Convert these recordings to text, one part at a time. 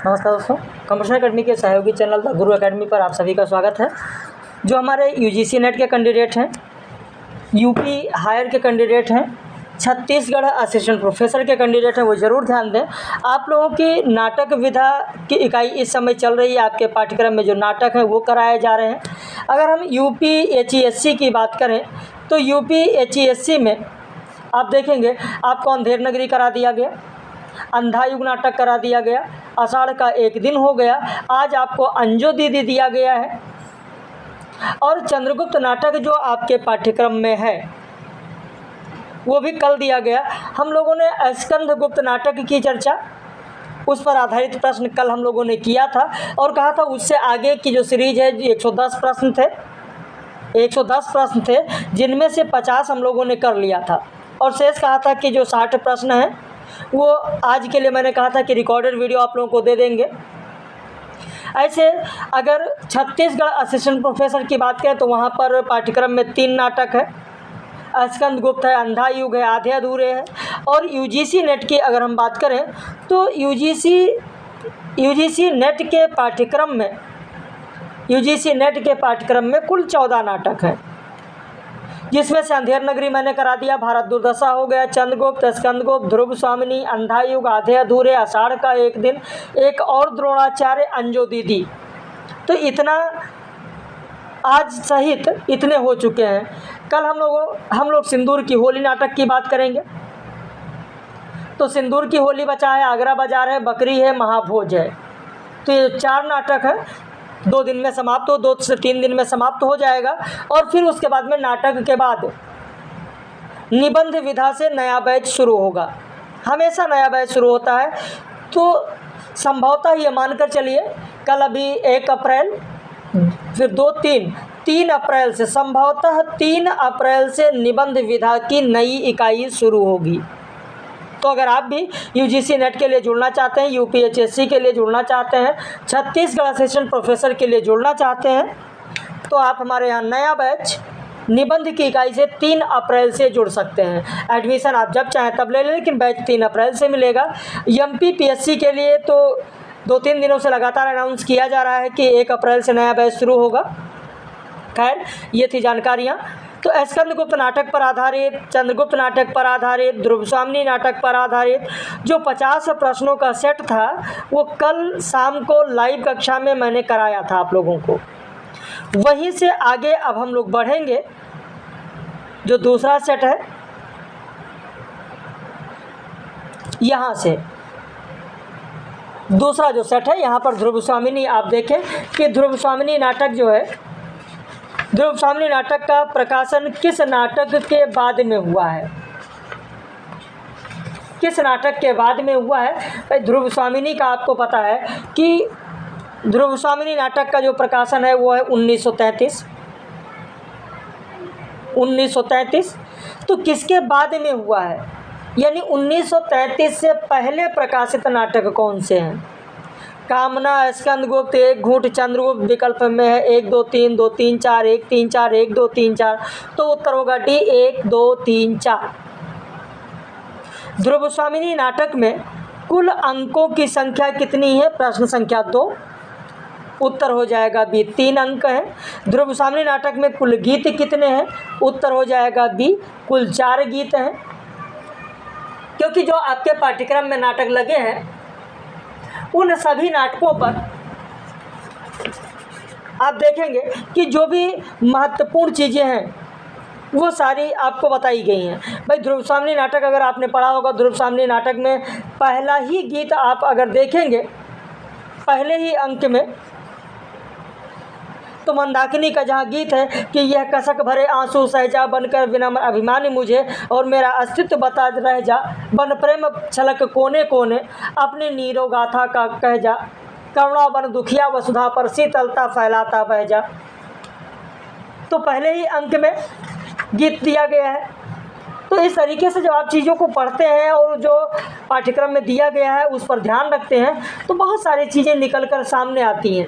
नमस्कार दोस्तों, competition academy के सहयोगी चैनल द गुरु एकेडमी पर आप सभी का स्वागत है। जो हमारे यूजीसी नेट के कैंडिडेट हैं, यूपी हायर के कैंडिडेट हैं, छत्तीसगढ़ असिस्टेंट प्रोफेसर के कैंडिडेट हैं, वो ज़रूर ध्यान दें। आप लोगों की नाटक विधा की इकाई इस समय चल रही है। आपके पाठ्यक्रम में जो नाटक हैं वो कराए जा रहे हैं। अगर हम यूपी HESC की बात करें तो यूपी HESC में आप देखेंगे आपको अंधेर नगरी करा दिया गया, अंधा युग नाटक करा दिया गया, आषाढ़ का एक दिन हो गया, आज आपको अंजो दीदी दिया गया है, और चंद्रगुप्त नाटक जो आपके पाठ्यक्रम में है वो भी कल दिया गया। हम लोगों ने स्कंदगुप्त नाटक की चर्चा, उस पर आधारित प्रश्न कल हम लोगों ने किया था और कहा था उससे आगे की जो सीरीज है 110 प्रश्न थे, 110 प्रश्न थे जिनमें से 50 हम लोगों ने कर लिया था और शेष कहा था कि जो 60 प्रश्न हैं वो आज के लिए मैंने कहा था कि रिकॉर्डेड वीडियो आप लोगों को दे देंगे। ऐसे अगर छत्तीसगढ़ असिस्टेंट प्रोफेसर की बात करें तो वहाँ पर पाठ्यक्रम में 3 नाटक है, स्कंदगुप्त है, अंधा युग है, आधे अधूरे है। और यूजीसी नेट की अगर हम बात करें तो यूजीसी नेट के पाठ्यक्रम में कुल 14 नाटक हैं, जिसमें से अंधेर नगरी मैंने करा दिया, भारत दुर्दशा हो गया, चंद्रगुप्त, स्कंदगुप्त, ध्रुव स्वामिनी, अंधा युग, आधे अधूरे, आषाढ़ का एक दिन, एक और द्रोणाचार्य, अंजो दीदी। तो इतना आज सहित इतने हो चुके हैं। कल हम लोग सिंदूर की होली नाटक की बात करेंगे। तो सिंदूर की होली बचा है, आगरा बाजार है, बकरी है, महाभोज है। तो ये 4 नाटक है, 2 दिन में समाप्त हो, 2 से 3 दिन में समाप्त हो जाएगा। और फिर उसके बाद में नाटक के बाद निबंध विधा से नया बैच शुरू होगा। हमेशा नया बैच शुरू होता है। तो संभवतः ये मानकर चलिए कल अभी 1 अप्रैल, फिर 3 अप्रैल से, संभवतः 3 अप्रैल से निबंध विधा की नई इकाई शुरू होगी। तो अगर आप भी यूजीसी नेट के लिए जुड़ना चाहते हैं, यूपी HSC के लिए जुड़ना चाहते हैं, छत्तीसगढ़ असिस्टेंट प्रोफेसर के लिए जुड़ना चाहते हैं, तो आप हमारे यहाँ नया बैच निबंध की इकाई से 3 अप्रैल से जुड़ सकते हैं। एडमिशन आप जब चाहें तब ले लें, लेकिन बैच 3 अप्रैल से मिलेगा। MP PSC के लिए तो 2-3 दिनों से लगातार अनाउंस किया जा रहा है कि 1 अप्रैल से नया बैच शुरू होगा। खैर, ये थी जानकारियाँ। तो स्कंदगुप्त नाटक पर आधारित, चंद्रगुप्त नाटक पर आधारित, ध्रुव स्वामिनी नाटक पर आधारित जो 50 प्रश्नों का सेट था वो कल शाम को लाइव कक्षा में मैंने कराया था आप लोगों को। वहीं से आगे अब हम लोग बढ़ेंगे। जो दूसरा सेट है, यहाँ से दूसरा जो सेट है, यहाँ पर ध्रुव स्वामिनी, आप देखें कि ध्रुव स्वामिनी नाटक जो है, ध्रुव स्वामिनी नाटक का प्रकाशन किस नाटक के बाद में हुआ है, किस नाटक के बाद में हुआ है। भाई ध्रुव स्वामिनी का आपको पता है कि ध्रुव स्वामिनी नाटक का जो प्रकाशन है वो है 1933। तो किसके बाद में हुआ है, यानी 1933 से पहले प्रकाशित नाटक कौन से हैं? कामना, स्कंदगुप्त, एक घूंट, चंद्रगुप्त विकल्प में है 1 2 3 2 3 4 1 3 4 1 2 3 4। तो उत्तर होगा D 1 2 3 4। ध्रुव स्वामिनी नाटक में कुल अंकों की संख्या कितनी है? प्रश्न संख्या 2। उत्तर हो जाएगा B 3 अंक है। ध्रुव स्वामिनी नाटक में कुल गीत कितने हैं? उत्तर हो जाएगा B कुल 4 गीत हैं। क्योंकि जो आपके पाठ्यक्रम में नाटक लगे हैं उन सभी नाटकों पर आप देखेंगे कि जो भी महत्वपूर्ण चीज़ें हैं वो सारी आपको बताई गई हैं। भाई ध्रुव स्वामिनी नाटक अगर आपने पढ़ा होगा, ध्रुव स्वामिनी नाटक में पहला ही गीत आप अगर देखेंगे पहले ही अंक में, तो मंदाकिनी का जहाँ गीत है कि यह कसक भरे आंसू सहजा बनकर विनम्र अभिमानी मुझे, और मेरा अस्तित्व बता रह जा, बन प्रेम छलक कोने कोने, अपने नीरो गाथा का कह जा, करुणा बन दुखिया वसुधा पर शीतलता फैलाता बह जा। तो पहले ही अंक में गीत दिया गया है। तो इस तरीके से जब आप चीज़ों को पढ़ते हैं और जो पाठ्यक्रम में दिया गया है उस पर ध्यान रखते हैं तो बहुत सारी चीज़ें निकल कर सामने आती हैं।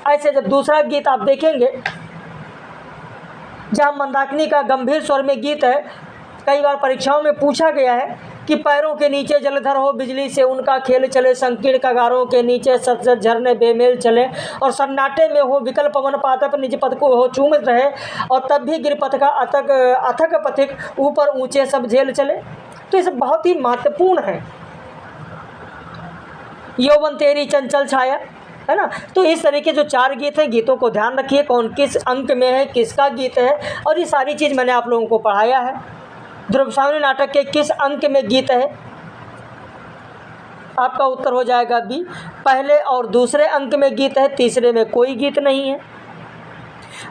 ऐसे जब दूसरा गीत आप देखेंगे जहाँ मंदाकिनी का गंभीर स्वर में गीत है, कई बार परीक्षाओं में पूछा गया है कि पैरों के नीचे जलधर हो बिजली से उनका खेल चले, संकीर्ण कगारों के नीचे सतसत झरने बेमेल चले, और सन्नाटे में हो विकल पवन पातप निज पद को हो चूम रहे, और तब भी गिरपथ का अथक पथिक ऊपर ऊंचे सब झेल चले। तो ये सब बहुत ही महत्वपूर्ण है। यौवन तेरी चंचल छाया, है ना। तो इस तरीके जो 4 गीत हैं, गीतों को ध्यान रखिए कौन किस अंक में है, किसका गीत है, और ये सारी चीज़ मैंने आप लोगों को पढ़ाया है। ध्रुव स्वामिनी नाटक के किस अंक में गीत है? आपका उत्तर हो जाएगा बी, पहले और दूसरे अंक में गीत है, तीसरे में कोई गीत नहीं है।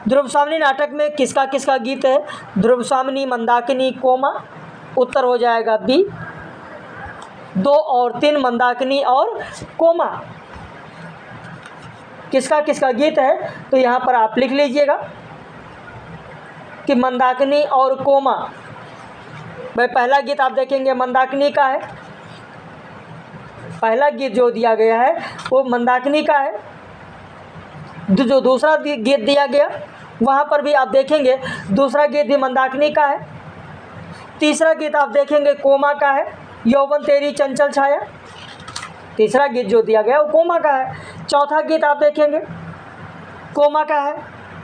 ध्रुव स्वामिनी नाटक में किसका किसका गीत है? ध्रुव स्वामिनी, मंदाकिनी, कोमा। उत्तर हो जाएगा बी, 2 और 3 मंदाकिनी और कोमा। किसका किसका गीत है? तो यहाँ पर आप लिख लीजिएगा कि मंदाकिनी और कोमा। भाई पहला गीत आप देखेंगे मंदाकिनी का है, पहला गीत जो दिया गया है वो मंदाकिनी का है। जो दूसरा गीत दिया गया वहाँ पर भी आप देखेंगे दूसरा गीत भी मंदाकिनी का है। तीसरा गीत आप देखेंगे कोमा का है, यौवन तेरी चंचल छाया। तीसरा गीत जो दिया गया वो कोमा का है। चौथा गीत आप देखेंगे कोमा का है।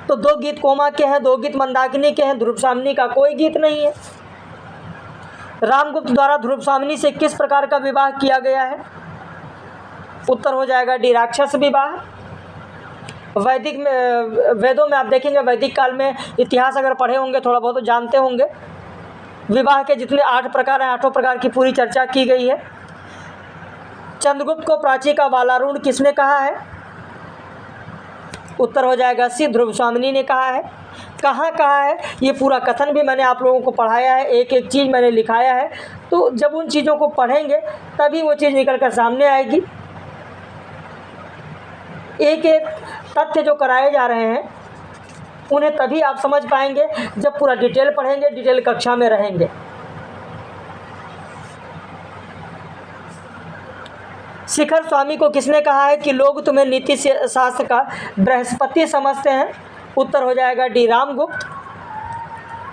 तो 2 गीत कोमा के हैं, 2 गीत मंदाकिनी के हैं, ध्रुव स्वामिनी का कोई गीत नहीं है। रामगुप्त द्वारा ध्रुव स्वामिनी से किस प्रकार का विवाह किया गया है? उत्तर हो जाएगा डी, राक्षस विवाह। वैदिक में, वेदों में आप देखेंगे, वैदिक काल में इतिहास अगर पढ़े होंगे, थोड़ा बहुत तो जानते होंगे, विवाह के जितने 8 प्रकार हैं, 8 प्रकार की पूरी चर्चा की गई है। चंद्रगुप्त को प्राची का वालारूढ़ किसने कहा है? उत्तर हो जाएगा सी, ध्रुव स्वामिनी ने कहा है। कहाँ कहा है? ये पूरा कथन भी मैंने आप लोगों को पढ़ाया है, एक एक चीज़ मैंने लिखाया है। तो जब उन चीज़ों को पढ़ेंगे तभी वो चीज़ निकल कर सामने आएगी। एक एक तथ्य जो कराए जा रहे हैं उन्हें तभी आप समझ पाएंगे जब पूरा डिटेल पढ़ेंगे, डिटेल कक्षा में रहेंगे। शिखर स्वामी को किसने कहा है कि लोग तुम्हें नीति शास्त्र का बृहस्पति समझते हैं? उत्तर हो जाएगा डी, रामगुप्त।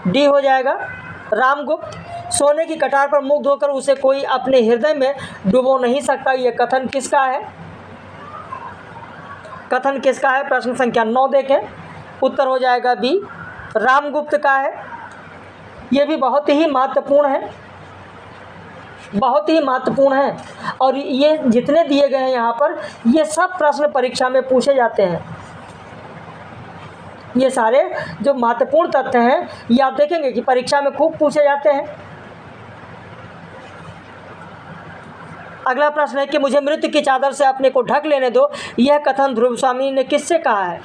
डी हो जाएगा रामगुप्त। सोने की कटार पर मुग्ध होकर उसे कोई अपने हृदय में डुबो नहीं सकता, यह कथन किसका है? कथन किसका है? प्रश्न संख्या 9 देखें। उत्तर हो जाएगा बी, रामगुप्त का है। यह भी बहुत ही महत्वपूर्ण है, बहुत ही महत्वपूर्ण है। और ये जितने दिए गए हैं यहाँ पर, ये सब प्रश्न परीक्षा में पूछे जाते हैं। ये सारे जो महत्वपूर्ण तथ्य हैं ये आप देखेंगे कि परीक्षा में खूब पूछे जाते हैं। अगला प्रश्न है कि मुझे मृत्यु की चादर से अपने को ढक लेने दो, यह कथन ध्रुव स्वामी ने किससे कहा है?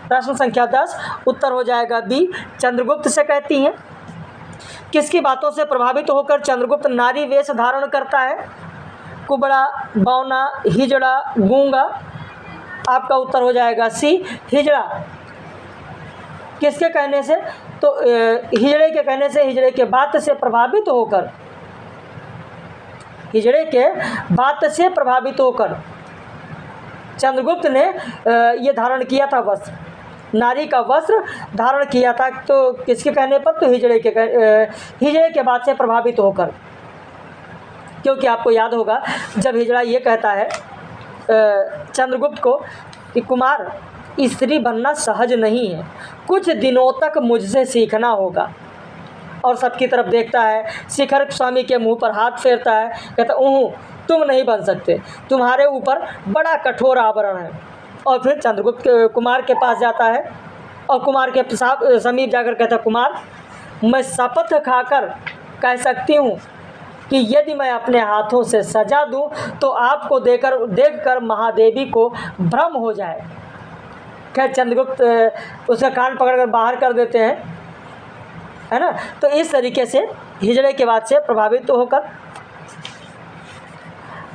प्रश्न संख्या 10। उत्तर हो जाएगा बी, चंद्रगुप्त से कहती हैं। किसकी बातों से प्रभावित होकर चंद्रगुप्त नारी वेश धारण करता है? कुबड़ा, बौना, हिजड़ा, गूंगा। आपका उत्तर हो जाएगा सी, हिजड़ा। किसके कहने से? तो हिजड़े के कहने से, हिजड़े के बात से प्रभावित होकर, हिजड़े के बात से प्रभावित होकर चंद्रगुप्त ने ये धारण किया था, वस्त्र, नारी का वस्त्र धारण किया था। तो किसके कहने पर? तो हिजड़े के बात से प्रभावित होकर। क्योंकि आपको याद होगा जब हिजड़ा ये कहता है चंद्रगुप्त को कि कुमार, स्त्री बनना सहज नहीं है, कुछ दिनों तक मुझसे सीखना होगा। और सबकी तरफ देखता है, शिखर स्वामी के मुंह पर हाथ फेरता है, कहता तुम नहीं बन सकते, तुम्हारे ऊपर बड़ा कठोर आवरण है। और फिर चंद्रगुप्त कुमार के पास जाता है और कुमार के समीप जाकर कहता, कुमार, मैं शपथ खाकर कह सकती हूँ कि यदि मैं अपने हाथों से सजा दूँ तो आपको देखकर महादेवी को भ्रम हो जाए। खैर चंद्रगुप्त उसका कान पकड़कर बाहर कर देते हैं, है ना। तो इस तरीके से हिजड़े के बाद से प्रभावित होकर।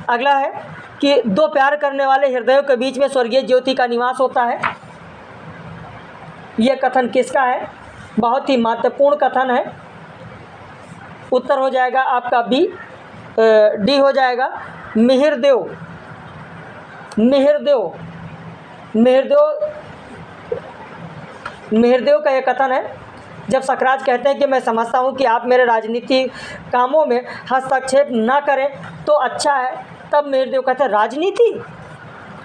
अगला है कि 2 प्यार करने वाले हृदयों के बीच में स्वर्गीय ज्योति का निवास होता है, यह कथन किसका है? बहुत ही महत्वपूर्ण कथन है। उत्तर हो जाएगा आपका बी, डी हो जाएगा, मिहिरदेव। मिहिरदेव, मिहिरदेव, मिहिरदेव का यह कथन है जब सकराज कहते हैं कि मैं समझता हूँ कि आप मेरे राजनीतिक कामों में हस्तक्षेप ना करें तो अच्छा है, तब मेहरदेव कहते हैं राजनीति,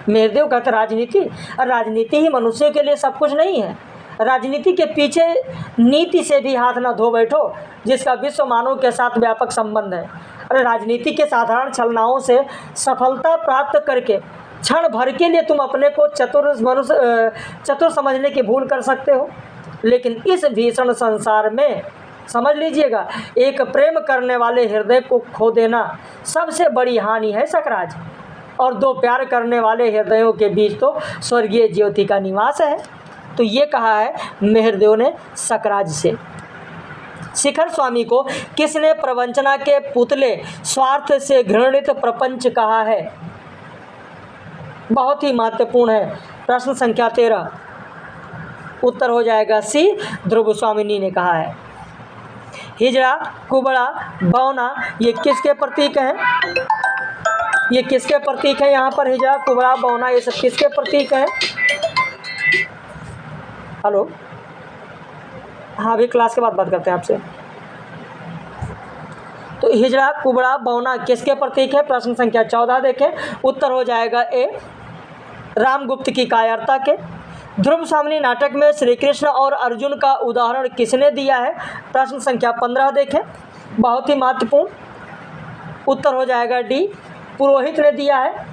मेहरदेव कहते हैं राजनीति, और राजनीति ही मनुष्य के लिए सब कुछ नहीं है। राजनीति के पीछे नीति से भी हाथ ना धो बैठो, जिसका विश्व मानव के साथ व्यापक संबंध है। अरे राजनीति के साधारण छलनाओं से सफलता प्राप्त करके क्षण भर के लिए तुम अपने को चतुर समझने की भूल कर सकते हो, लेकिन इस भीषण संसार में समझ लीजिएगा, एक प्रेम करने वाले हृदय को खो देना सबसे बड़ी हानि है सकराज, और दो प्यार करने वाले हृदयों के बीच तो स्वर्गीय ज्योति का निवास है। तो ये कहा है मेहरदेव ने सकराज से। शिखर स्वामी को किसने प्रवंचना के पुतले, स्वार्थ से घृणित प्रपंच कहा है? बहुत ही महत्वपूर्ण है। प्रश्न संख्या 13, उत्तर हो जाएगा सी, ध्रुव स्वामिनी ने कहा है। हिजड़ा, कुबड़ा, बौना ये किसके प्रतीक हैं? ये किसके प्रतीक हैं? यहाँ पर हिजड़ा, कुबड़ा, बौना ये सब किसके प्रतीक हैं? हेलो, हाँ अभी क्लास के बाद बात करते हैं आपसे। तो हिजड़ा, कुबड़ा, बौना किसके प्रतीक है? प्रश्न संख्या 14 देखें, उत्तर हो जाएगा ए, रामगुप्त की कायरता के। ध्रुव स्वामिनी नाटक में श्री कृष्ण और अर्जुन का उदाहरण किसने दिया है? प्रश्न संख्या 15 देखें, बहुत ही महत्वपूर्ण, उत्तर हो जाएगा डी, पुरोहित ने दिया है।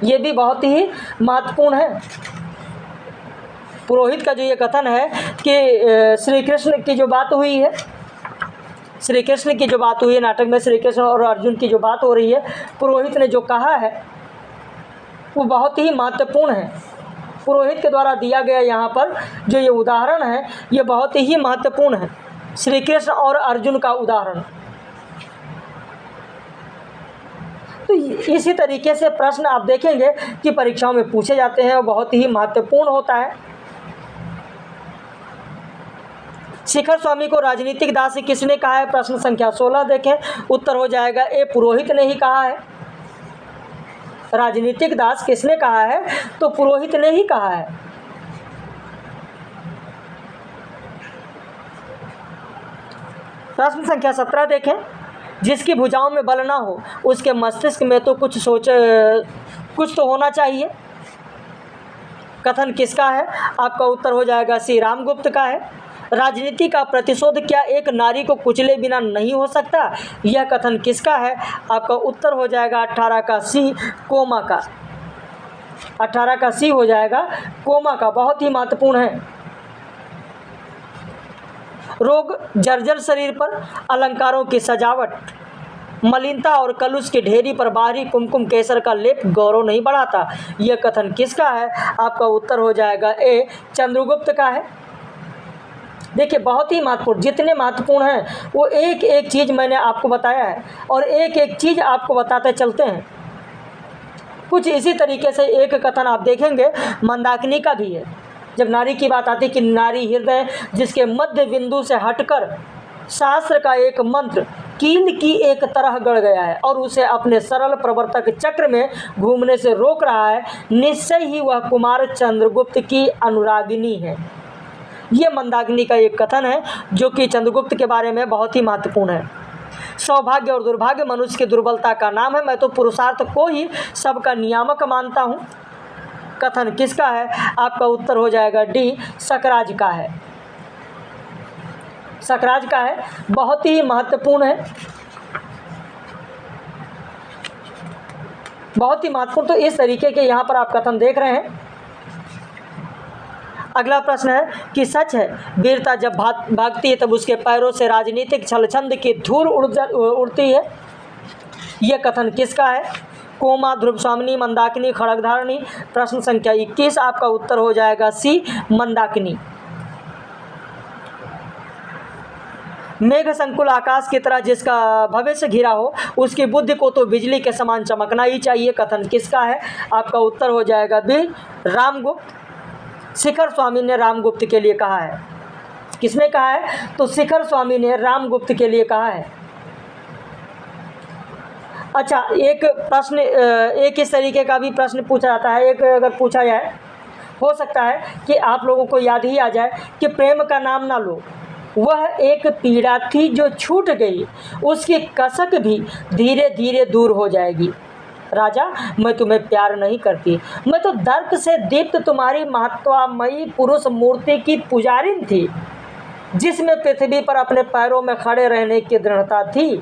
ये भी बहुत ही महत्वपूर्ण है। पुरोहित का जो ये कथन है कि श्री कृष्ण की जो बात हुई है, श्री कृष्ण की जो बात हुई है नाटक में, श्री कृष्ण और अर्जुन की जो बात हो रही है, पुरोहित ने जो कहा है वो बहुत ही महत्वपूर्ण है। पुरोहित के द्वारा दिया गया यहाँ पर जो ये उदाहरण है ये बहुत ही महत्वपूर्ण है, श्री कृष्ण और अर्जुन का उदाहरण। तो इसी तरीके से प्रश्न आप देखेंगे कि परीक्षाओं में पूछे जाते हैं और बहुत ही महत्वपूर्ण होता है। शिखर स्वामी को राजनीतिक दास किसने कहा है? प्रश्न संख्या 16 देखें, उत्तर हो जाएगा ए, पुरोहित ने ही कहा है। राजनीतिक दास किसने कहा है? तो पुरोहित ने ही कहा है। प्रश्न संख्या 17 देखें, जिसकी भुजाओं में बल ना हो उसके मस्तिष्क में तो कुछ तो होना चाहिए। कथन किसका है? आपका उत्तर हो जाएगा सी, रामगुप्त का है। राजनीति का प्रतिशोध क्या एक नारी को कुचले बिना नहीं हो सकता? यह कथन किसका है? आपका उत्तर हो जाएगा 18 का सी, कोमा का। 18 का सी हो जाएगा कोमा का, बहुत ही महत्वपूर्ण है। रोग, जर्जर शरीर पर अलंकारों की सजावट, मलिनता और कलुष की ढेरी पर बाहरी कुमकुम केसर का लेप गौरव नहीं बढ़ाता। यह कथन किसका है? आपका उत्तर हो जाएगा ए, चंद्रगुप्त का है। देखिए बहुत ही महत्वपूर्ण, जितने महत्वपूर्ण हैं वो एक एक चीज़ मैंने आपको बताया है और एक एक चीज़ आपको बताते चलते हैं। कुछ इसी तरीके से एक कथन आप देखेंगे मंदाकिनी का भी है। जब नारी की बात आती है कि नारी हृदय जिसके मध्य बिंदु से हटकर शास्त्र का एक मंत्र कील की एक तरह गड़ गया है और उसे अपने सरल प्रवर्तक चक्र में घूमने से रोक रहा है, निश्चय ही वह कुमार चंद्रगुप्त की अनुरागिनी है। ये मंदाकिनी का एक कथन है जो कि चंद्रगुप्त के बारे में बहुत ही महत्वपूर्ण है। सौभाग्य और दुर्भाग्य मनुष्य की दुर्बलता का नाम है, मैं तो पुरुषार्थ को ही सबका नियामक मानता हूँ। कथन किसका है? आपका उत्तर हो जाएगा डी, सकराज का है। सकराज का है, बहुत ही महत्वपूर्ण है, बहुत ही महत्वपूर्ण। तो इस तरीके के यहाँ पर आप कथन देख रहे हैं। अगला प्रश्न है कि सच है वीरता जब भागती है तब उसके पैरों से राजनीतिक छलछंद की धूल उड़ती है। यह कथन किसका है? कोमा, ध्रुव स्वामिनी, मंदाकिनी, खड़गधारणी। प्रश्न संख्या 21 आपका उत्तर हो जाएगा सी, मंदाकिनी। मेघ संकुल आकाश की तरह जिसका भविष्य घिरा हो उसकी बुद्धि को तो बिजली के समान चमकना ही चाहिए। कथन किसका है? आपका उत्तर हो जाएगा बी, रामगुप्त। शिखर स्वामी ने रामगुप्त के लिए कहा है। किसने कहा है? तो शिखर स्वामी ने रामगुप्त के लिए कहा है। अच्छा, एक प्रश्न, एक इस तरीके का भी प्रश्न पूछा जाता है। एक अगर पूछा जाए हो सकता है कि आप लोगों को याद ही आ जाए कि प्रेम का नाम ना लो, वह एक पीड़ा थी जो छूट गई, उसकी कसक भी धीरे धीरे दूर हो जाएगी। राजा, मैं तुम्हें प्यार नहीं करती, मैं तो दर्प से दीप्त तुम्हारी महत्वामयी पुरुष मूर्ति की पुजारिन थी, जिसमें पृथ्वी पर अपने पैरों में खड़े रहने की दृढ़ता थी।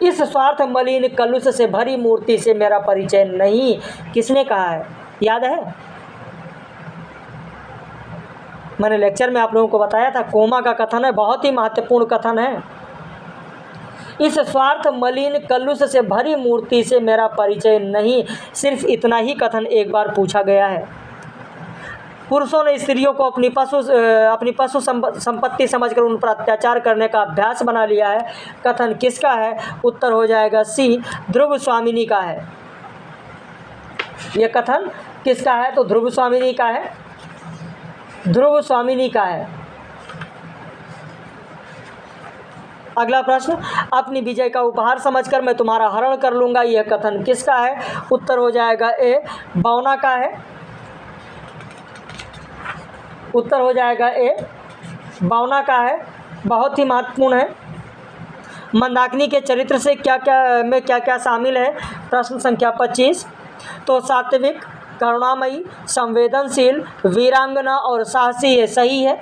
इस स्वार्थ मलिन कलुष से भरी मूर्ति से मेरा परिचय नहीं। किसने कहा है, याद है? मैंने लेक्चर में आप लोगों को बताया था, कोमा का कथन है, बहुत ही महत्वपूर्ण कथन है। इस स्वार्थ मलिन कलुष से भरी मूर्ति से मेरा परिचय नहीं, सिर्फ इतना ही कथन एक बार पूछा गया है। पुरुषों ने स्त्रियों को अपनी पशु संपत्ति समझकर उन पर अत्याचार करने का अभ्यास बना लिया है। कथन किसका है? उत्तर हो जाएगा सी, ध्रुव स्वामिनी का है। यह कथन किसका है? तो ध्रुव स्वामिनी का है, ध्रुव स्वामिनी का है। अगला प्रश्न, अपनी विजय का उपहार समझकर मैं तुम्हारा हरण कर लूँगा, यह कथन किसका है? उत्तर हो जाएगा ए, बौना का है। उत्तर हो जाएगा ए, बौना का है, बहुत ही महत्वपूर्ण है। मंदाकिनी के चरित्र से क्या क्या शामिल है? प्रश्न संख्या 25। तो सात्विक, करुणामयी, संवेदनशील, वीरांगना और साहसी है, सही है।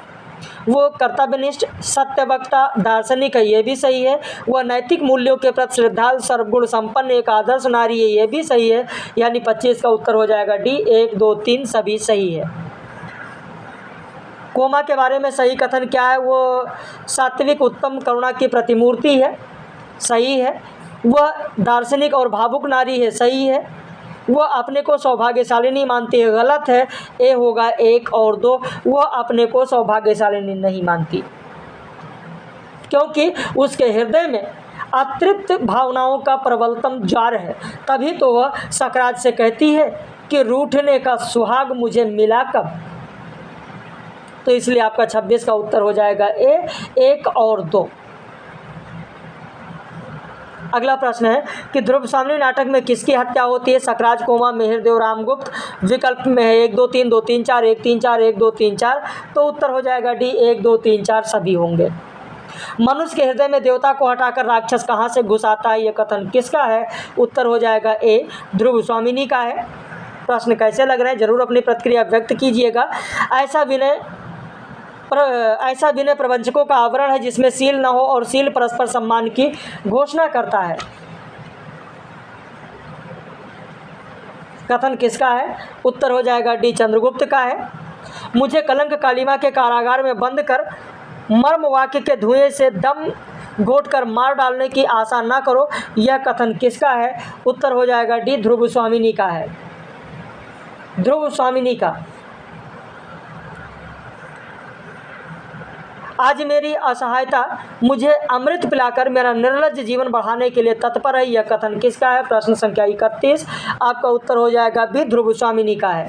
वो कर्तव्यनिष्ठ, सत्यवक्ता, दार्शनिक है, ये भी सही है। वह नैतिक मूल्यों के प्रति श्रद्धालु, सर्वगुण संपन्न, एक आदर्श नारी है, ये भी सही है। यानी 25 का उत्तर हो जाएगा डी, 1, 2, 3 सभी सही है। कोमा के बारे में सही कथन क्या है? वो सात्विक, उत्तम, करुणा की प्रतिमूर्ति है, सही है। वह दार्शनिक और भावुक नारी है, सही है। वह अपने को सौभाग्यशालिनी मानती है, गलत है। ए होगा 1 और 2, वह अपने को सौभाग्यशालिनी नहीं मानती, क्योंकि उसके हृदय में अतृप्त भावनाओं का प्रबलतम ज्वार है। तभी तो वह सकरात से कहती है कि रूठने का सुहाग मुझे मिला कब। तो इसलिए आपका 26 का उत्तर हो जाएगा ए, 1 और 2। अगला प्रश्न है कि ध्रुव स्वामिनी नाटक में किसकी हत्या होती है? सकराज, कोमा, मिहिरदेव, रामगुप्त। विकल्प में है 1, 2, 3, 2, 3, 4, 1, 3, 4, 1, 2, 3, 4। तो उत्तर हो जाएगा डी, 1, 2, 3, 4 सभी होंगे। मनुष्य के हृदय में देवता को हटाकर राक्षस कहाँ से घुस आता है? यह कथन किसका है? उत्तर हो जाएगा ए, ध्रुव स्वामिनी का है। प्रश्न कैसे लग रहे हैं जरूर अपनी प्रतिक्रिया व्यक्त कीजिएगा। ऐसा विनय प्रवंचकों का आवरण है जिसमें सील न हो और सील परस्पर सम्मान की घोषणा करता है। कथन किसका है? उत्तर हो जाएगा डी, चंद्रगुप्त का है। मुझे कलंक कालिमा के कारागार में बंद कर मर्म वाक्य के धुएं से दम घोट कर मार डालने की आशा न करो, यह कथन किसका है? उत्तर हो जाएगा डी, ध्रुव स्वामिनी का है, ध्रुव स्वामिनी का। आज मेरी असहायता मुझे अमृत पिलाकर मेरा निर्लज्ज जीवन बढ़ाने के लिए तत्पर है, यह कथन किसका है? प्रश्न संख्या 31। आपका उत्तर हो जाएगा बी, ध्रुव स्वामिनी का है।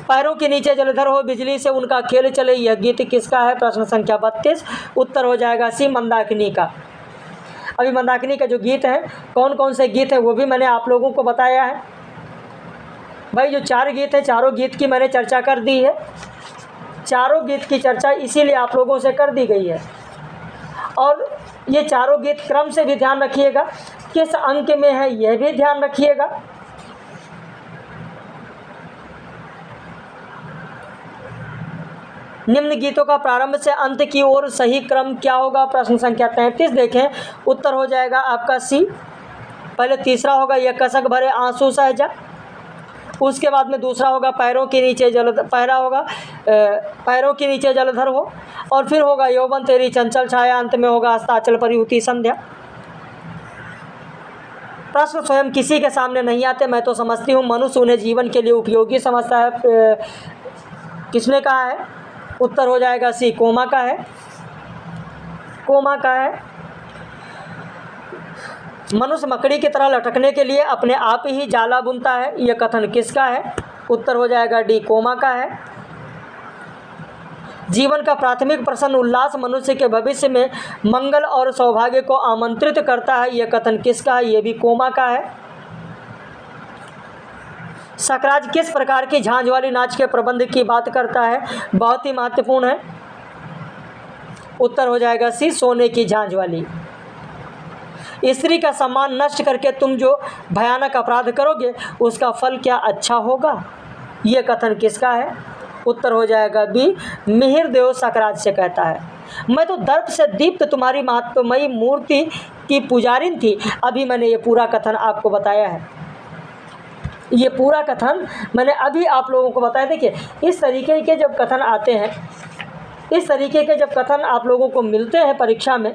पैरों के नीचे जलधर हो, बिजली से उनका खेल चले, यह गीत किसका है? प्रश्न संख्या 32। उत्तर हो जाएगा सी, मंदाकिनी का। अभी मंदाकिनी का जो गीत है, कौन कौन से गीत है वो भी मैंने आप लोगों को बताया है। भाई जो 4 गीत है, चारों गीत की मैंने चर्चा कर दी है। चारों गीत की चर्चा इसीलिए आप लोगों से कर दी गई है। और ये चारों गीत क्रम से भी ध्यान रखिएगा, किस अंक में है यह भी ध्यान रखिएगा। निम्न गीतों का प्रारंभ से अंत की ओर सही क्रम क्या होगा? प्रश्न संख्या 33 देखें। उत्तर हो जाएगा आपका सी। पहले तीसरा होगा यह कसक भरे आंसू सहजा, उसके बाद में दूसरा होगा पैरों के नीचे जलधर हो, और फिर होगा यौवन तेरी चंचल छाया, अंत में होगा अस्ताचल परी होती संध्या। प्रश्न स्वयं किसी के सामने नहीं आते, मैं तो समझती हूँ मनुष्य उन्हें जीवन के लिए उपयोगी समझता है। किसने कहा है? उत्तर हो जाएगा सी, कोमा का है, कोमा का है। मनुष्य मकड़ी की तरह लटकने के लिए अपने आप ही जाला बुनता है, यह कथन किसका है? उत्तर हो जाएगा डी, कोमा का है। जीवन का प्राथमिक प्रसन्न उल्लास मनुष्य के भविष्य में मंगल और सौभाग्य को आमंत्रित करता है, यह कथन किसका है? यह भी कोमा का है। सकराज किस प्रकार की झांझ वाली नाच के प्रबंध की बात करता है? बहुत ही महत्वपूर्ण है। उत्तर हो जाएगा सी, सोने की झांझ वाली। स्त्री का सम्मान नष्ट करके तुम जो भयानक अपराध करोगे उसका फल क्या अच्छा होगा? यह कथन किसका है? उत्तर हो जाएगा बी, मिहिर देव सकराज से कहता है। मैं तो दर्प से दीप्त तुम्हारी महात्मयी मूर्ति की पुजारिन थी। अभी मैंने ये पूरा कथन आपको बताया है, ये पूरा कथन मैंने अभी आप लोगों को बताया। देखिए, इस तरीके के जब कथन आते हैं, इस तरीके के जब कथन आप लोगों को मिलते हैं परीक्षा में,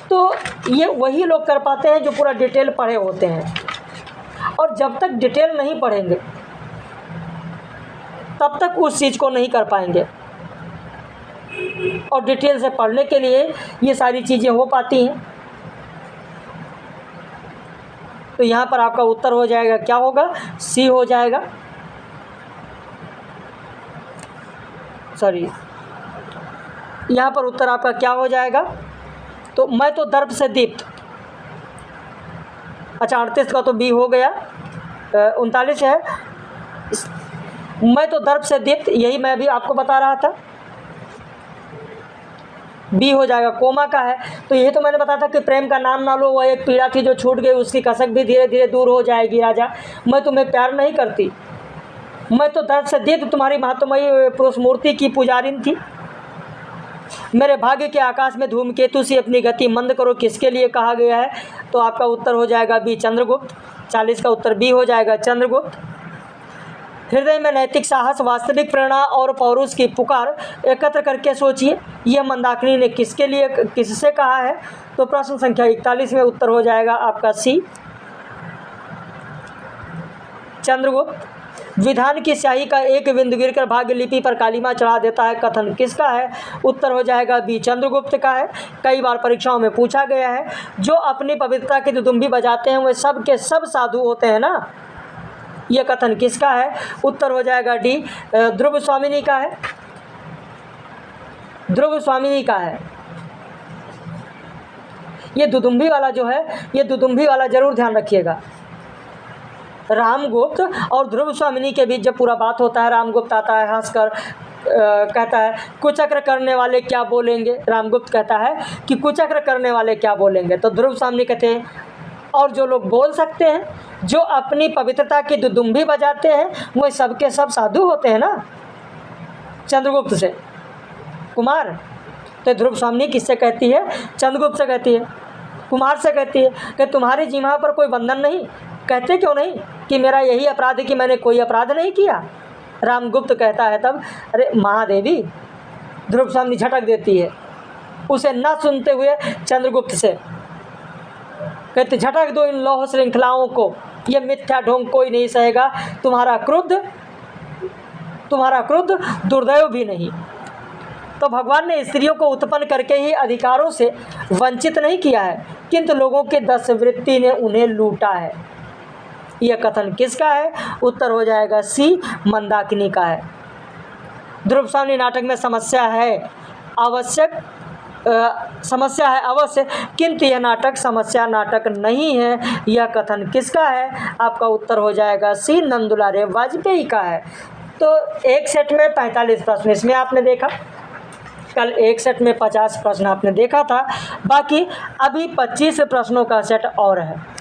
तो ये वही लोग कर पाते हैं जो पूरा डिटेल पढ़े होते हैं। और जब तक डिटेल नहीं पढ़ेंगे तब तक उस चीज़ को नहीं कर पाएंगे। और डिटेल से पढ़ने के लिए ये सारी चीज़ें हो पाती हैं। तो यहाँ पर आपका उत्तर हो जाएगा, क्या होगा? सी हो जाएगा। सॉरी, यहाँ पर उत्तर आपका क्या हो जाएगा? तो मैं तो दर्प से दीप्त, अच्छा 38 का तो बी हो गया, 39 है। मैं तो दर्प से दीप्त, यही मैं भी आपको बता रहा था, बी हो जाएगा। कोमा का है तो यही तो मैंने बताया था कि प्रेम का नाम ना लो, वह एक पीड़ा थी जो छूट गई, उसकी कसक भी धीरे धीरे दूर हो जाएगी। राजा, मैं तुम्हें प्यार नहीं करती, मैं तो दर्प से दीप्त तुम्हारी महात्मयी पुरुष मूर्ति की पुजारिन थी। मेरे भाग्य के आकाश में धूमकेतु से अपनी गति मंद करो, किसके लिए कहा गया है? तो आपका उत्तर हो जाएगा बी, चंद्रगुप्त। 40 का उत्तर बी हो जाएगा, चंद्रगुप्त। हृदय में नैतिक साहस, वास्तविक प्रेरणा और पौरुष की पुकार एकत्र करके सोचिए, यह मंदाकिनी ने किसके लिए, किससे कहा है? तो प्रश्न संख्या 41 में उत्तर हो जाएगा आपका सी, चंद्रगुप्त। विधान की स्याही का एक बिंदु गिरकर भाग्य लिपि पर कालीमा चढ़ा देता है, कथन किसका है? उत्तर हो जाएगा बी, चंद्रगुप्त का है। कई बार परीक्षाओं में पूछा गया है। जो अपनी पवित्रता की दुदुम्बी बजाते हैं वे सब के सब साधु होते हैं ना, यह कथन किसका है? उत्तर हो जाएगा डी, ध्रुव स्वामिनी का है, ध्रुव स्वामिनी का है। ये दुदुम्बी वाला जो है, ये दुदुम्बी वाला जरूर ध्यान रखिएगा। रामगुप्त और ध्रुव स्वामिनी के बीच जब पूरा बात होता है, रामगुप्त आता है हंसकर कहता है कुचक्र करने वाले क्या बोलेंगे। रामगुप्त कहता है कि कुचक्र करने वाले क्या बोलेंगे, तो ध्रुव स्वामिनी कहते हैं और जो लोग बोल सकते हैं, जो अपनी पवित्रता की दुदुम्बी बजाते हैं, वो सबके सब साधु होते हैं ना। चंद्रगुप्त से कुमार, तो ध्रुव स्वामिनी किससे कहती है? चंद्रगुप्त से कहती है, कुमार से कहती है कि तुम्हारी जिह्वा पर कोई बंधन नहीं, कहते क्यों नहीं कि मेरा यही अपराध है कि मैंने कोई अपराध नहीं किया। रामगुप्त कहता है तब, अरे महादेवी, ध्रुव स्वामिनी झटक देती है उसे न सुनते हुए चंद्रगुप्त से, कहते झटक दो इन लौह श्रृंखलाओं को, ये मिथ्या ढोंग कोई नहीं सहेगा, तुम्हारा क्रोध दुर्दैव भी नहीं। तो भगवान ने स्त्रियों को उत्पन्न करके ही अधिकारों से वंचित नहीं किया है, किंतु लोगों के दस्युवृत्ति ने उन्हें लूटा है। यह कथन किसका है? उत्तर हो जाएगा सी, मंदाकिनी का है। ध्रुव स्वामिनी नाटक में समस्या है अवश्य, किंतु यह नाटक समस्या नाटक नहीं है। यह कथन किसका है? आपका उत्तर हो जाएगा सी, नंदुलारे वाजपेयी का है। तो एक सेट में 45 प्रश्न इसमें आपने देखा, कल एक सेट में 50 प्रश्न आपने देखा था, बाकी अभी 25 प्रश्नों का सेट और है।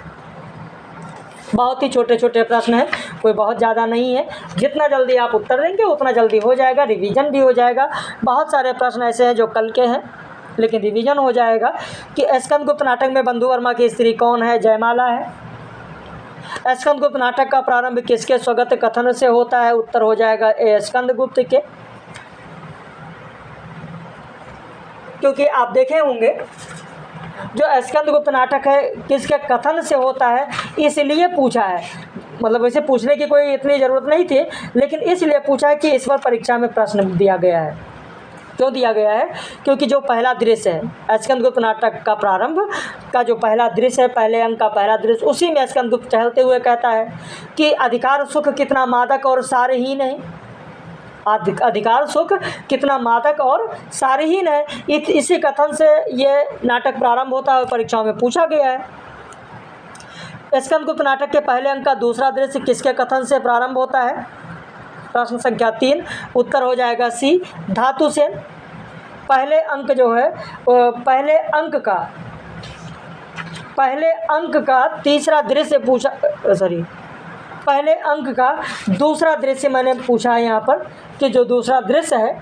बहुत ही छोटे छोटे प्रश्न हैं, कोई बहुत ज़्यादा नहीं है। जितना जल्दी आप उत्तर देंगे उतना जल्दी हो जाएगा, रिवीजन भी हो जाएगा। बहुत सारे प्रश्न ऐसे हैं जो कल के हैं, लेकिन रिवीजन हो जाएगा। कि स्कंदगुप्त नाटक में बंधु वर्मा की स्त्री कौन है? जयमाला है। स्कंदगुप्त नाटक का प्रारंभ किसके स्वगत कथन से होता है? उत्तर हो जाएगा ए, स्कंदगुप्त के। क्योंकि आप देखे होंगे जो स्कंदगुप्त नाटक है किसके कथन से होता है, इसलिए पूछा है। मतलब वैसे पूछने की कोई इतनी ज़रूरत नहीं थी, लेकिन इसलिए पूछा है कि इस बार परीक्षा में प्रश्न दिया गया है। क्यों दिया गया है? क्योंकि जो पहला दृश्य है स्कंदगुप्त नाटक का प्रारंभ का जो पहला दृश्य है, पहले अंक का पहला दृश्य, उसी में स्कंदगुप्त टहलते हुए कहता है कि अधिकार सुख कितना मादक और सारहीन है। अधिकार सुख कितना मादक और सारहीन है, इसी कथन से ये नाटक प्रारंभ होता है और परीक्षाओं में पूछा गया है। स्कंदगुप्त नाटक के पहले अंक का दूसरा दृश्य किसके कथन से प्रारंभ होता है? प्रश्न संख्या 3, उत्तर हो जाएगा सी, धातुसेन। पहले अंक जो है पहले अंक का तीसरा दृश्य पूछा, पहले अंक का दूसरा दृश्य मैंने पूछा है यहाँ पर कि जो दूसरा दृश्य है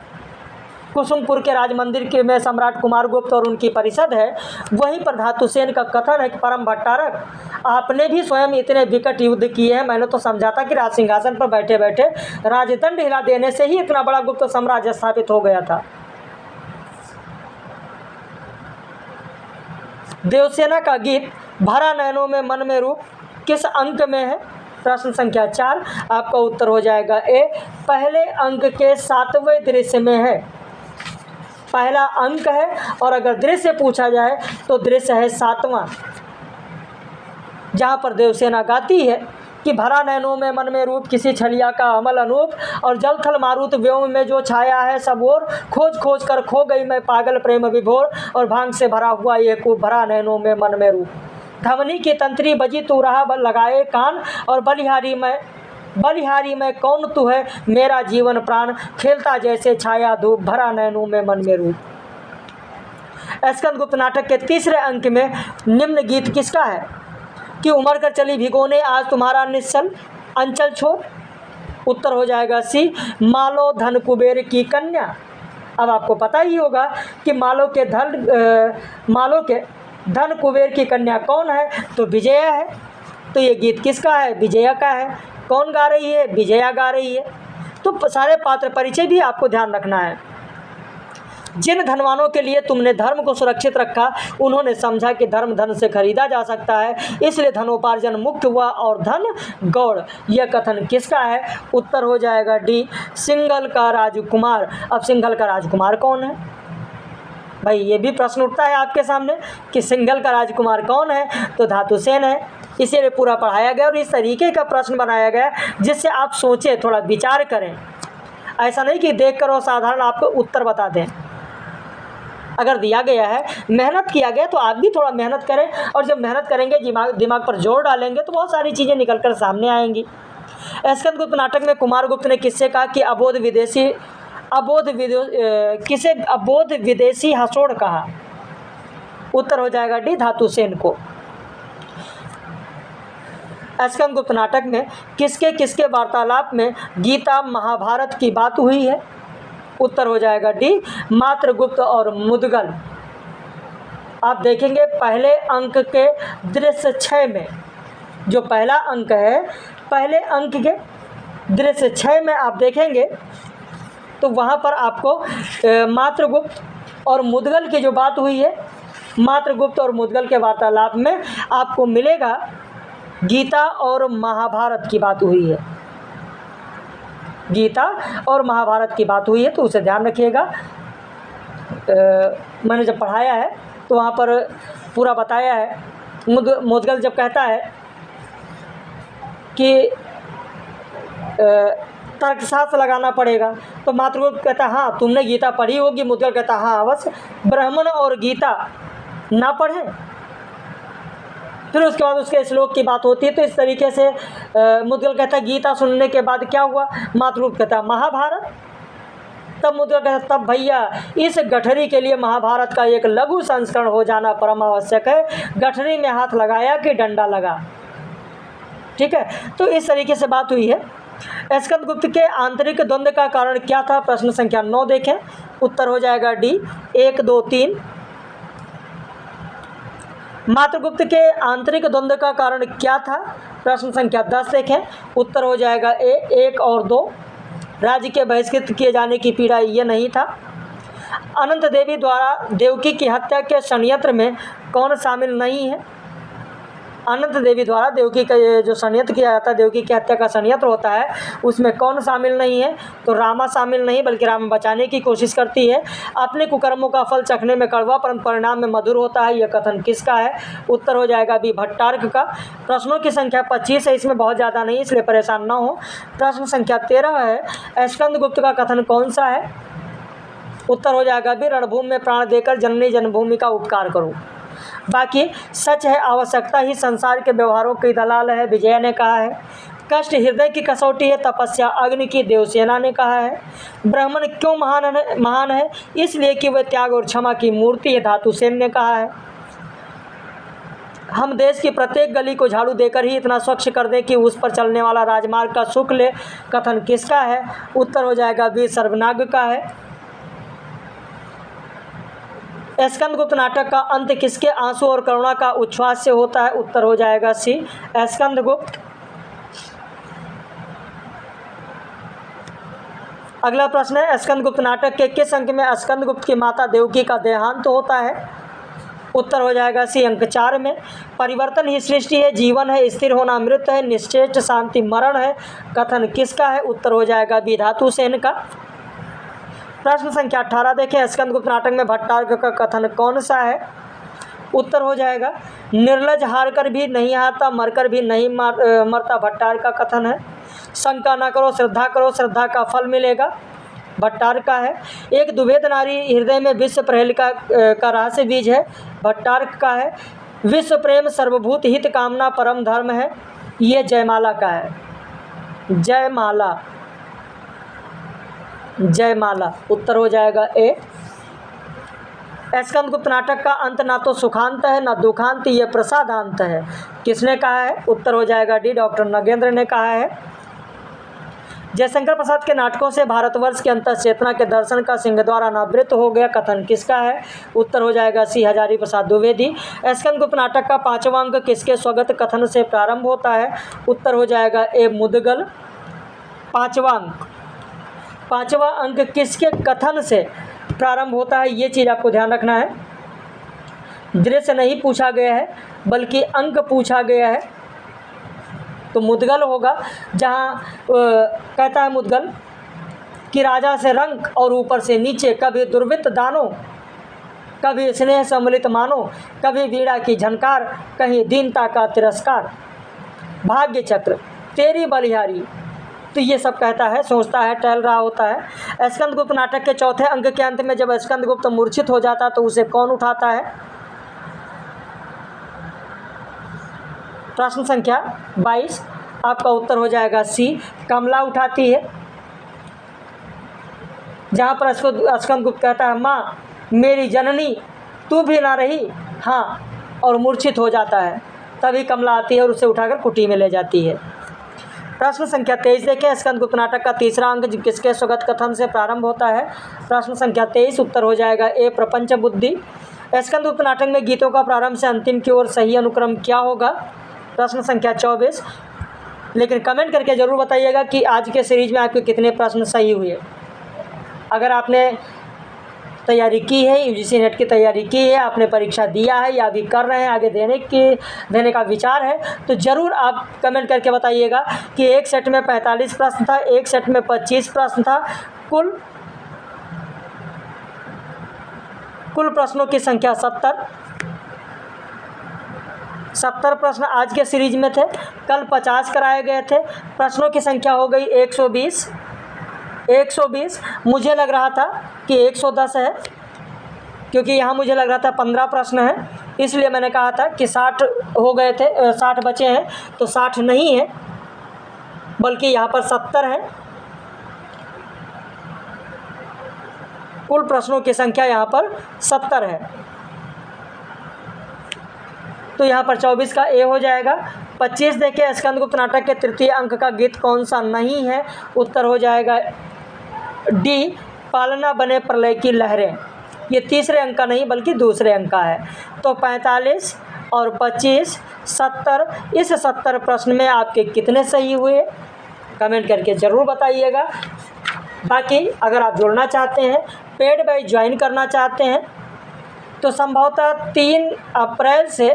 कुसुमपुर के राज मंदिर के में सम्राट कुमारगुप्त और उनकी परिषद है, वहीं पर धातुसेन का कथन है कि परम भट्टारक, आपने भी स्वयं इतने विकट युद्ध किए हैं, मैंने तो समझा था कि राज सिंहासन पर बैठे बैठे राजदंड हिला देने से ही इतना बड़ा गुप्त साम्राज्य स्थापित हो गया था। देवसेना का गीत भरा नैनों में मन में रूप किस अंक में है? प्रश्न संख्या 4, आपका उत्तर हो जाएगा ए, पहले अंक के 7वें दृश्य में है। पहला अंक है और अगर दृश्य पूछा जाए तो दृश्य है 7वां, जहाँ पर देवसेना गाती है कि भरा नैनों में मन में रूप, किसी छलिया का अमल अनूप, और जल थल मारुत व्योम में जो छाया है सब ओर, खोज खोज कर खो गई मैं पागल प्रेम विभोर, और भांग से भरा हुआ ये कूप भरा नैनों में मन में रूप। धवनी की तंत्री बजी तू रहा बल लगाए कान, और बलिहारी में कौन तू है मेरा जीवन प्राण, खेलता जैसे छाया धूप भरा नैनों में मन में रूप। स्कंदगुप्त नाटक के तीसरे अंक में निम्न गीत किसका है? कि उमड़ कर चली भिगोने आज तुम्हारा निश्चल अंचल छोड़। उत्तर हो जाएगा सी, मालो धन कुबेर की कन्या। अब आपको पता ही होगा कि मालो के धन कुबेर की कन्या कौन है? तो विजया है। तो ये गीत किसका है? विजया का है। कौन गा रही है? विजया गा रही है। तो सारे पात्र परिचय भी आपको ध्यान रखना है। जिन धनवानों के लिए तुमने धर्म को सुरक्षित रखा, उन्होंने समझा कि धर्म धन से खरीदा जा सकता है, इसलिए धनोपार्जन मुख्य हुआ और धन गौड़। यह कथन किसका है? उत्तर हो जाएगा डी, सिंघल का राजकुमार। अब सिंघल का राजकुमार कौन है भाई? ये भी प्रश्न उठता है आपके सामने कि सिंघल का राजकुमार कौन है? तो धातुसेन है। इसीलिए पूरा पढ़ाया गया और इस तरीके का प्रश्न बनाया गया जिससे आप सोचें, थोड़ा विचार करें। ऐसा नहीं कि देख कर और साधारण आपको उत्तर बता दें। अगर दिया गया है, मेहनत किया गया, तो आप भी थोड़ा मेहनत करें, और जब मेहनत करेंगे, दिमाग पर जोर डालेंगे, तो बहुत सारी चीज़ें निकल कर सामने आएंगी। स्कंदगुप्त नाटक में कुमारगुप्त ने किससे कहा कि किसे अबोध विदेशी हसोड़ कहा? उत्तर हो जाएगा डी, धातुसेन को। स्कंदगुप्त नाटक में किसके किसके वार्तालाप में गीता महाभारत की बात हुई है? उत्तर हो जाएगा डी, मात्रगुप्त और मुद्गल। आप देखेंगे पहले अंक के दृश्य 6 में, जो पहला अंक है, पहले अंक के दृश्य 6 में आप देखेंगे तो वहाँ पर आपको मात्रगुप्त और मुद्गल की जो बात हुई है, मात्रगुप्त और मुद्गल के वार्तालाप में आपको मिलेगा गीता और महाभारत की बात हुई है। गीता और महाभारत की बात हुई है, तो उसे ध्यान रखिएगा। मैंने जब पढ़ाया है तो वहाँ पर पूरा बताया है। मुद्गल जब कहता है कि तर्कशास्त्र लगाना पड़ेगा, तो मातृगुप्त कहता हाँ तुमने गीता पढ़ी होगी। मुद्गल कहता हाँ अवश्य, ब्राह्मण और गीता ना पढ़ें। फिर उसके बाद उसके श्लोक की बात होती है। तो इस तरीके से मुद्गल कहता गीता सुनने के बाद क्या हुआ? मातृगुप्त कहता महाभारत। तब मुद्गल कहता तब भैया इस गठरी के लिए महाभारत का एक लघु संस्करण हो जाना परम आवश्यक है। गठरी में हाथ लगाया कि डंडा लगा। ठीक है, तो इस तरीके से बात हुई है। स्कंदगुप्त के आंतरिक द्वंद्व का कारण क्या था? प्रश्न संख्या 9 देखें। उत्तर हो जाएगा डी, 1, 2, 3। मात्रगुप्त के आंतरिक द्वंद्व का कारण क्या था? प्रश्न संख्या 10 देखें। उत्तर हो जाएगा ए, 1 और 2। राज्य के बहिष्कृत किए जाने की पीड़ा ये नहीं था। अनंत देवी द्वारा देवकी की हत्या के षड्यंत्र में कौन शामिल नहीं है? अनंत देवी द्वारा देवकी का जो षड्यंत्र किया जाता है, देवकी की हत्या का षड्यंत्र होता है, उसमें कौन शामिल नहीं है? तो रामा शामिल नहीं, बल्कि राम बचाने की कोशिश करती है। अपने कुकर्मों का फल चखने में कड़वा परंतु परिणाम में मधुर होता है। यह कथन किसका है? उत्तर हो जाएगा बी, भट्टारक का। प्रश्नों की संख्या 25 है, इसमें बहुत ज़्यादा नहीं, इसलिए परेशान ना हो। प्रश्न संख्या 13 है, स्कंदगुप्त का कथन कौन सा है? उत्तर हो जाएगा बी, रणभूमि में प्राण देकर जननी जन्मभूमि का उपकार करो। बाकी सच है, आवश्यकता ही संसार के व्यवहारों की दलाल है, विजय ने कहा है। कष्ट हृदय की कसौटी है, तपस्या अग्नि की, देवसेना ने कहा है। ब्राह्मण क्यों महान है, इसलिए कि वह त्याग और क्षमा की मूर्ति है, धातुसेन ने कहा है। हम देश की प्रत्येक गली को झाड़ू देकर ही इतना स्वच्छ कर दें कि उस पर चलने वाला राजमार्ग का सुख ले, कथन किसका है, उत्तर हो जाएगा बी, सर्वनाग का है। स्कंदगुप्त नाटक का अंत किसके आंसू और करुणा का उच्छ्वास से होता है, उत्तर हो जाएगा सी, स्कंदगुप्त। अगला प्रश्न है, स्कंदगुप्त नाटक के किस अंक में स्कंदगुप्त की माता देवकी का देहांत होता है, उत्तर हो जाएगा सी, अंक 4 में। परिवर्तन ही सृष्टि है, जीवन है, स्थिर होना मृत है, निश्चेष्ट शांति मरण है, कथन किसका है, उत्तर हो जाएगा बी, धातुसेन का। प्रश्न संख्या 18 देखें, स्कंदगुप्त नाटक में भट्टार्क का कथन कौन सा है, उत्तर हो जाएगा निर्लज हार कर भी नहीं हारता, मरकर भी नहीं मरता, भट्टार्क का कथन है। शंका न करो, श्रद्धा करो, श्रद्धा का फल मिलेगा, भट्टार्क का है। एक दुभेद नारी हृदय में विश्व प्रहेलिका का रहस्य बीज है, भट्टार्क का है। विश्व प्रेम सर्वभूत हित कामना परम धर्म है, ये जयमाला का है, जयमाला, जयमाला, उत्तर हो जाएगा ए। स्कंदगुप्त नाटक का अंत ना तो सुखांत है ना दुखांत, ये प्रसादांत है, किसने कहा है, उत्तर हो जाएगा डी, डॉक्टर नगेंद्र ने कहा है। जयशंकर प्रसाद के नाटकों से भारतवर्ष के अंतर चेतना के दर्शन का सिंहद्वार अनावृत हो गया, कथन किसका है, उत्तर हो जाएगा सी, हजारी प्रसाद द्विवेदी। स्कंदगुप्त नाटक का 5वां अंक किसके स्वगत कथन से प्रारंभ होता है, उत्तर हो जाएगा ए, मुदगल। 5वां अंक किसके कथन से प्रारंभ होता है, ये चीज़ आपको ध्यान रखना है। दृश्य नहीं पूछा गया है बल्कि अंक पूछा गया है, तो मुदगल होगा। जहाँ कहता है मुदगल कि राजा से रंक और ऊपर से नीचे, कभी दुर्वृत्त दानो, कभी स्नेह सम्मिलित मानो, कभी वीणा की झनकार, कहीं दीनता का तिरस्कार, भाग्य चक्र तेरी बलिहारी, तो ये सब कहता है, सोचता है, टहल रहा होता है। स्कंदगुप्त नाटक के 4थे अंक के अंत में जब स्कंदगुप्त मूर्छित हो जाता तो उसे कौन उठाता है, प्रश्न संख्या 22, आपका उत्तर हो जाएगा सी, कमला उठाती है। जहाँ पर स्कंदगुप्त कहता है माँ मेरी जननी तू भी ना रही, हाँ, और मूर्छित हो जाता है, तभी कमला आती है और उसे उठाकर कुटी में ले जाती है। प्रश्न संख्या 23 देखें, स्कंदगुप्त नाटक का 3रा अंक किसके स्वगत कथन से प्रारंभ होता है, प्रश्न संख्या 23, उत्तर हो जाएगा ए, प्रपंच बुद्धि। स्कंदगुप्त नाटक में गीतों का प्रारंभ से अंतिम की ओर सही अनुक्रम क्या होगा, प्रश्न संख्या 24। लेकिन कमेंट करके ज़रूर बताइएगा कि आज के सीरीज में आपके कितने प्रश्न सही हुए। अगर आपने तैयारी की है, यूजीसी नेट की तैयारी की है, आपने परीक्षा दिया है या अभी कर रहे हैं, आगे देने का विचार है, तो ज़रूर आप कमेंट करके बताइएगा कि एक सेट में 45 प्रश्न था, एक सेट में 25 प्रश्न था, कुल प्रश्नों की संख्या 70 प्रश्न आज के सीरीज में थे। कल 50 कराए गए थे, प्रश्नों की संख्या हो गई 120। मुझे लग रहा था कि 110 है, क्योंकि यहाँ मुझे लग रहा था 15 प्रश्न हैं, इसलिए मैंने कहा था कि 60 हो गए थे, 60 बचे हैं, तो 60 नहीं है बल्कि यहाँ पर 70 है। कुल प्रश्नों की संख्या यहाँ पर 70 है, तो यहाँ पर 24 का ए हो जाएगा। 25 देखिए, स्कंदगुप्त नाटक के 3य अंक का गीत कौन सा नहीं है, उत्तर हो जाएगा डी, पालना बने प्रलय की लहरें, ये 3रे अंक का नहीं बल्कि 2रे अंक का है। तो 45 और 25 70, इस 70 प्रश्न में आपके कितने सही हुए, कमेंट करके ज़रूर बताइएगा। बाकी अगर आप जुड़ना चाहते हैं, पेड बैच ज्वाइन करना चाहते हैं, तो संभवतः 3 अप्रैल से,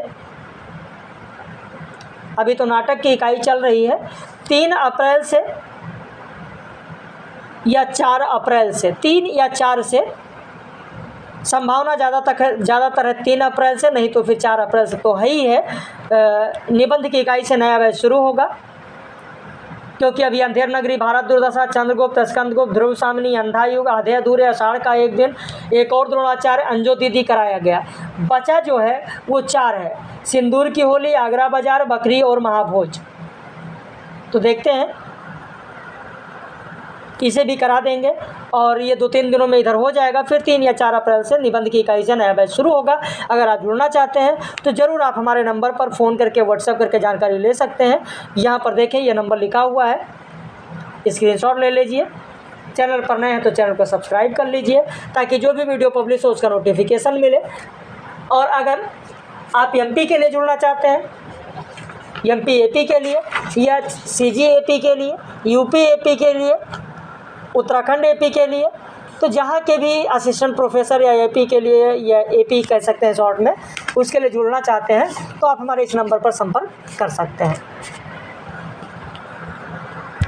अभी तो नाटक की इकाई चल रही है, 3 अप्रैल से या 4 अप्रैल से, 3 या 4 से, संभावना ज़्यादातर है 3 अप्रैल से, नहीं तो फिर 4 अप्रैल से तो है ही है। निबंध की इकाई से नया बैच शुरू होगा, क्योंकि अभी अंधेर नगरी, भारत दुर्दशा, चंद्रगुप्त, स्कंदगुप्त, ध्रुव स्वामिनी, अंधा युग, आधे अधूरे, आषाढ़ का एक दिन, एक और द्रोणाचार्य, अंजो तिथि कराया गया। बचा जो है वो 4 है, सिंदूर की होली, आगरा बाजार, बकरी और महाभोज। तो देखते हैं, इसे भी करा देंगे और ये 2-3 दिनों में इधर हो जाएगा। फिर 3 या 4 अप्रैल से निबंध की इकाई से नया बैच शुरू होगा। अगर आप जुड़ना चाहते हैं तो ज़रूर आप हमारे नंबर पर फ़ोन करके, व्हाट्सएप करके जानकारी ले सकते हैं। यहाँ पर देखें, ये नंबर लिखा हुआ है, स्क्रीनशॉट ले लीजिए। चैनल पर नए हैं तो चैनल को सब्सक्राइब कर लीजिए ताकि जो भी वीडियो पब्लिश हो उसका नोटिफिकेशन मिले। और अगर आप MP के लिए जुड़ना चाहते हैं, MP AP के लिए, या CG AP के लिए, UP AP के लिए, उत्तराखंड AP के लिए, तो जहाँ के भी असिस्टेंट प्रोफेसर या AP के लिए, या AP कह सकते हैं शॉर्ट में, उसके लिए जुड़ना चाहते हैं तो आप हमारे इस नंबर पर संपर्क कर सकते हैं।